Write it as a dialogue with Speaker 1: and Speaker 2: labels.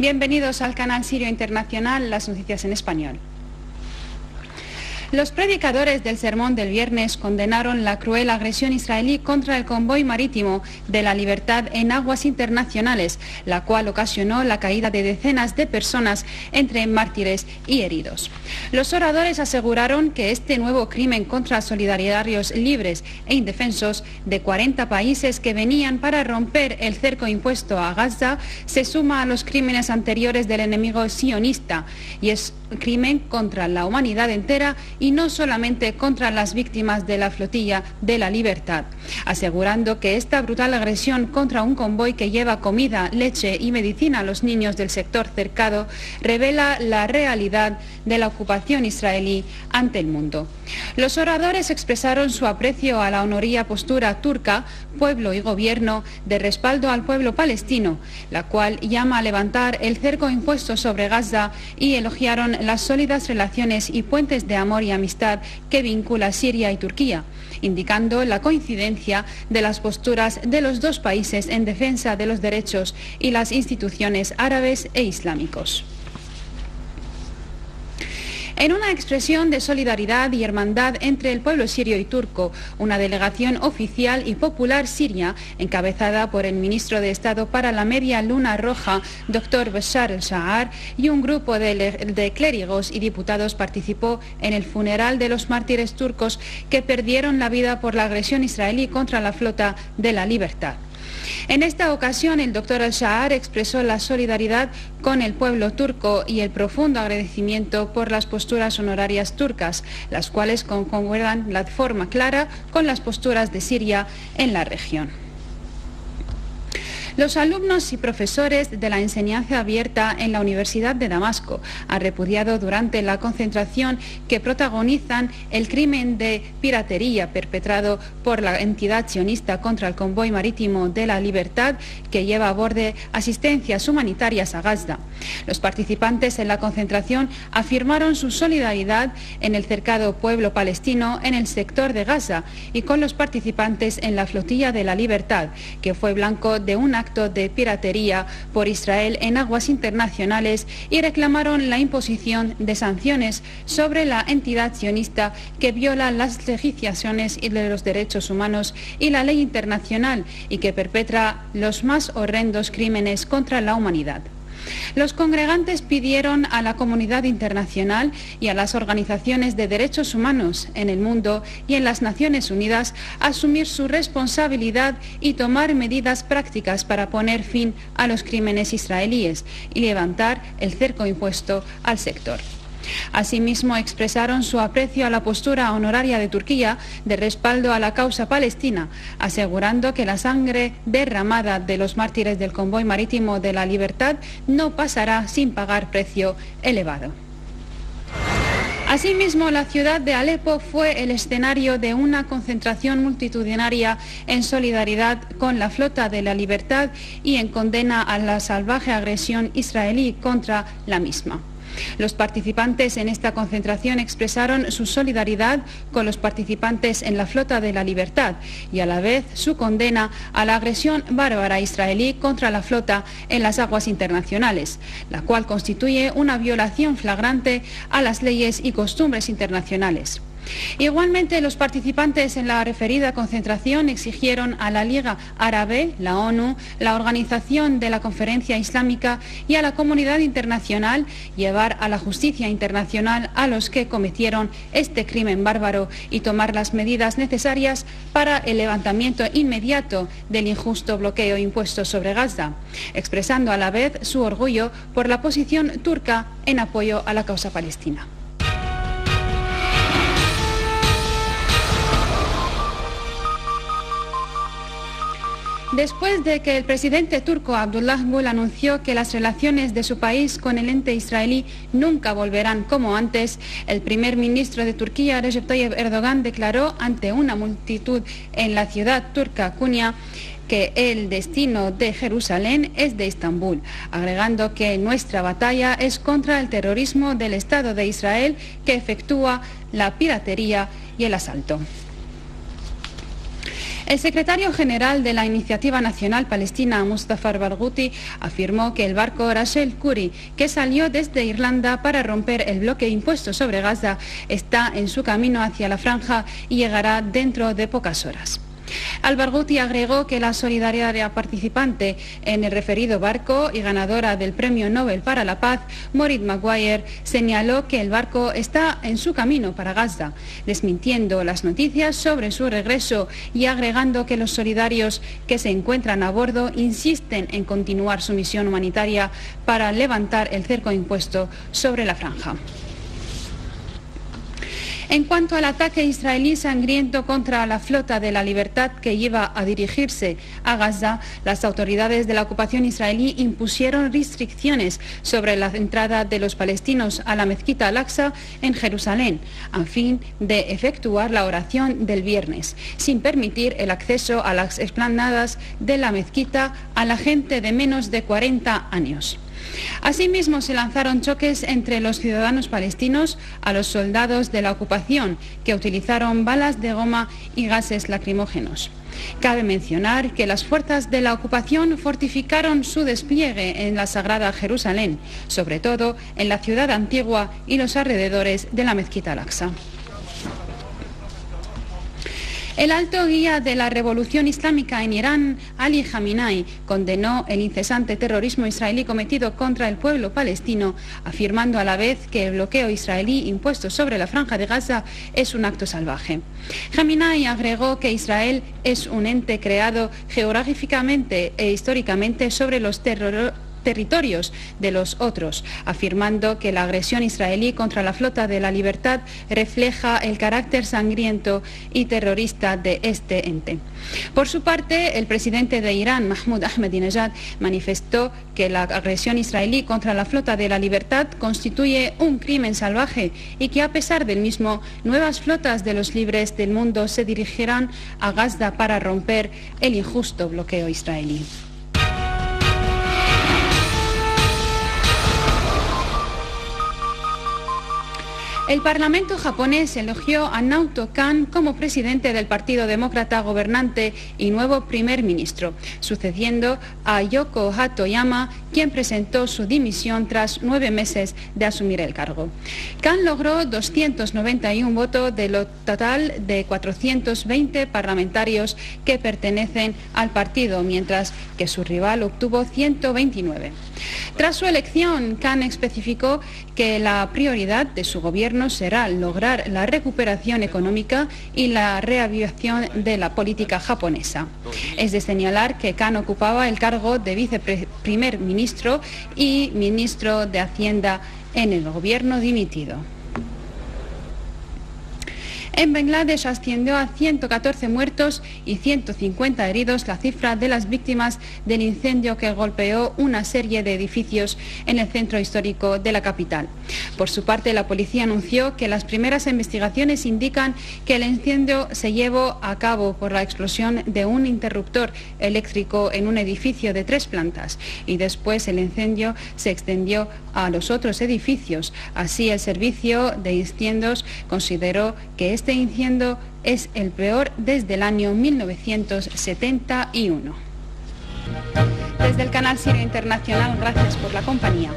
Speaker 1: Bienvenidos al canal Sirio Internacional, las noticias en español. Los predicadores del sermón del viernes condenaron la cruel agresión israelí contra el convoy marítimo de la Libertad en aguas internacionales, la cual ocasionó la caída de decenas de personas entre mártires y heridos. Los oradores aseguraron que este nuevo crimen contra solidaritarios libres e indefensos de 40 países que venían para romper el cerco impuesto a Gaza se suma a los crímenes anteriores del enemigo sionista y es crimen contra la humanidad entera y no solamente contra las víctimas de la flotilla de la Libertad, asegurando que esta brutal agresión contra un convoy que lleva comida, leche y medicina a los niños del sector cercado revela la realidad de la ocupación israelí ante el mundo. Los oradores expresaron su aprecio a la honoría postura turca, pueblo y gobierno, de respaldo al pueblo palestino, la cual llama a levantar el cerco impuesto sobre Gaza y elogiaron las sólidas relaciones y puentes de amor y amistad que vincula Siria y Turquía, indicando la coincidencia de las posturas de los dos países en defensa de los derechos y las instituciones árabes e islámicos. En una expresión de solidaridad y hermandad entre el pueblo sirio y turco, una delegación oficial y popular siria, encabezada por el ministro de Estado para la Media Luna Roja, Dr. Bashar el-Shahar, y un grupo de clérigos y diputados participó en el funeral de los mártires turcos que perdieron la vida por la agresión israelí contra la flota de la Libertad. En esta ocasión, el doctor al-Shahar expresó la solidaridad con el pueblo turco y el profundo agradecimiento por las posturas honorarias turcas, las cuales concuerdan de forma clara con las posturas de Siria en la región. Los alumnos y profesores de la enseñanza abierta en la Universidad de Damasco han repudiado durante la concentración que protagonizan el crimen de piratería perpetrado por la entidad sionista contra el convoy marítimo de la Libertad que lleva a bordo asistencias humanitarias a Gaza. Los participantes en la concentración afirmaron su solidaridad en el cercado pueblo palestino en el sector de Gaza y con los participantes en la flotilla de la Libertad, que fue blanco de una acto de piratería por Israel en aguas internacionales y reclamaron la imposición de sanciones sobre la entidad sionista que viola las legislaciones de los derechos humanos y la ley internacional y que perpetra los más horrendos crímenes contra la humanidad. Los congregantes pidieron a la comunidad internacional y a las organizaciones de derechos humanos en el mundo y en las Naciones Unidas asumir su responsabilidad y tomar medidas prácticas para poner fin a los crímenes israelíes y levantar el cerco impuesto al sector. Asimismo, expresaron su aprecio a la postura honoraria de Turquía de respaldo a la causa palestina, asegurando que la sangre derramada de los mártires del convoy marítimo de la Libertad no pasará sin pagar precio elevado. Asimismo, la ciudad de Alepo fue el escenario de una concentración multitudinaria en solidaridad con la flota de la Libertad y en condena a la salvaje agresión israelí contra la misma. Los participantes en esta concentración expresaron su solidaridad con los participantes en la flota de la Libertad y a la vez su condena a la agresión bárbara israelí contra la flota en las aguas internacionales, la cual constituye una violación flagrante a las leyes y costumbres internacionales. Igualmente, los participantes en la referida concentración exigieron a la Liga Árabe, la ONU, la Organización de la Conferencia Islámica y a la comunidad internacional llevar a la justicia internacional a los que cometieron este crimen bárbaro y tomar las medidas necesarias para el levantamiento inmediato del injusto bloqueo impuesto sobre Gaza, expresando a la vez su orgullo por la posición turca en apoyo a la causa palestina. Después de que el presidente turco Abdullah Gül anunció que las relaciones de su país con el ente israelí nunca volverán como antes, el primer ministro de Turquía, Recep Tayyip Erdogan, declaró ante una multitud en la ciudad turca Konya que el destino de Jerusalén es de Estambul, agregando que nuestra batalla es contra el terrorismo del Estado de Israel que efectúa la piratería y el asalto. El secretario general de la Iniciativa Nacional Palestina, Mustafa al-Barghouti, afirmó que el barco Ras el-Khoury, que salió desde Irlanda para romper el bloqueo impuesto sobre Gaza, está en su camino hacia la franja y llegará dentro de pocas horas. Al-Barghouti agregó que la solidaria participante en el referido barco y ganadora del Premio Nobel para la Paz, Maureen Maguire, señaló que el barco está en su camino para Gaza, desmintiendo las noticias sobre su regreso y agregando que los solidarios que se encuentran a bordo insisten en continuar su misión humanitaria para levantar el cerco impuesto sobre la franja. En cuanto al ataque israelí sangriento contra la Flota de la Libertad que iba a dirigirse a Gaza, las autoridades de la ocupación israelí impusieron restricciones sobre la entrada de los palestinos a la mezquita Al-Aqsa en Jerusalén, a fin de efectuar la oración del viernes, sin permitir el acceso a las explanadas de la mezquita a la gente de menos de 40 años. Asimismo, se lanzaron choques entre los ciudadanos palestinos a los soldados de la ocupación, que utilizaron balas de goma y gases lacrimógenos. Cabe mencionar que las fuerzas de la ocupación fortificaron su despliegue en la Sagrada Jerusalén, sobre todo en la ciudad antigua y los alrededores de la mezquita Al-Aqsa. El alto guía de la revolución islámica en Irán, Ali Khamenei, condenó el incesante terrorismo israelí cometido contra el pueblo palestino, afirmando a la vez que el bloqueo israelí impuesto sobre la franja de Gaza es un acto salvaje. Khamenei agregó que Israel es un ente creado geográficamente e históricamente sobre los territorios de los otros, afirmando que la agresión israelí contra la Flota de la Libertad refleja el carácter sangriento y terrorista de este ente. Por su parte, el presidente de Irán, Mahmoud Ahmadinejad, manifestó que la agresión israelí contra la Flota de la Libertad constituye un crimen salvaje y que a pesar del mismo, nuevas flotas de los libres del mundo se dirigirán a Gaza para romper el injusto bloqueo israelí. El Parlamento japonés elogió a Naoto Kan como presidente del Partido Demócrata gobernante y nuevo primer ministro, sucediendo a Yoko Hatoyama, quien presentó su dimisión tras 9 meses de asumir el cargo. Kan logró 291 votos de lo total de 420 parlamentarios que pertenecen al partido, mientras que su rival obtuvo 129. Tras su elección, Kan especificó que la prioridad de su gobierno será lograr la recuperación económica y la reavivación de la política japonesa. Es de señalar que Kan ocupaba el cargo de viceprimer ministro y ministro de Hacienda en el gobierno dimitido. En Bangladesh ascendió a 114 muertos y 150 heridos la cifra de las víctimas del incendio que golpeó una serie de edificios en el centro histórico de la capital. Por su parte, la policía anunció que las primeras investigaciones indican que el incendio se llevó a cabo por la explosión de un interruptor eléctrico en un edificio de 3 plantas y después el incendio se extendió a los otros edificios. Así, el servicio de incendios consideró que este incendio es el peor desde el año 1971. Desde el canal Siria Internacional, gracias por la compañía.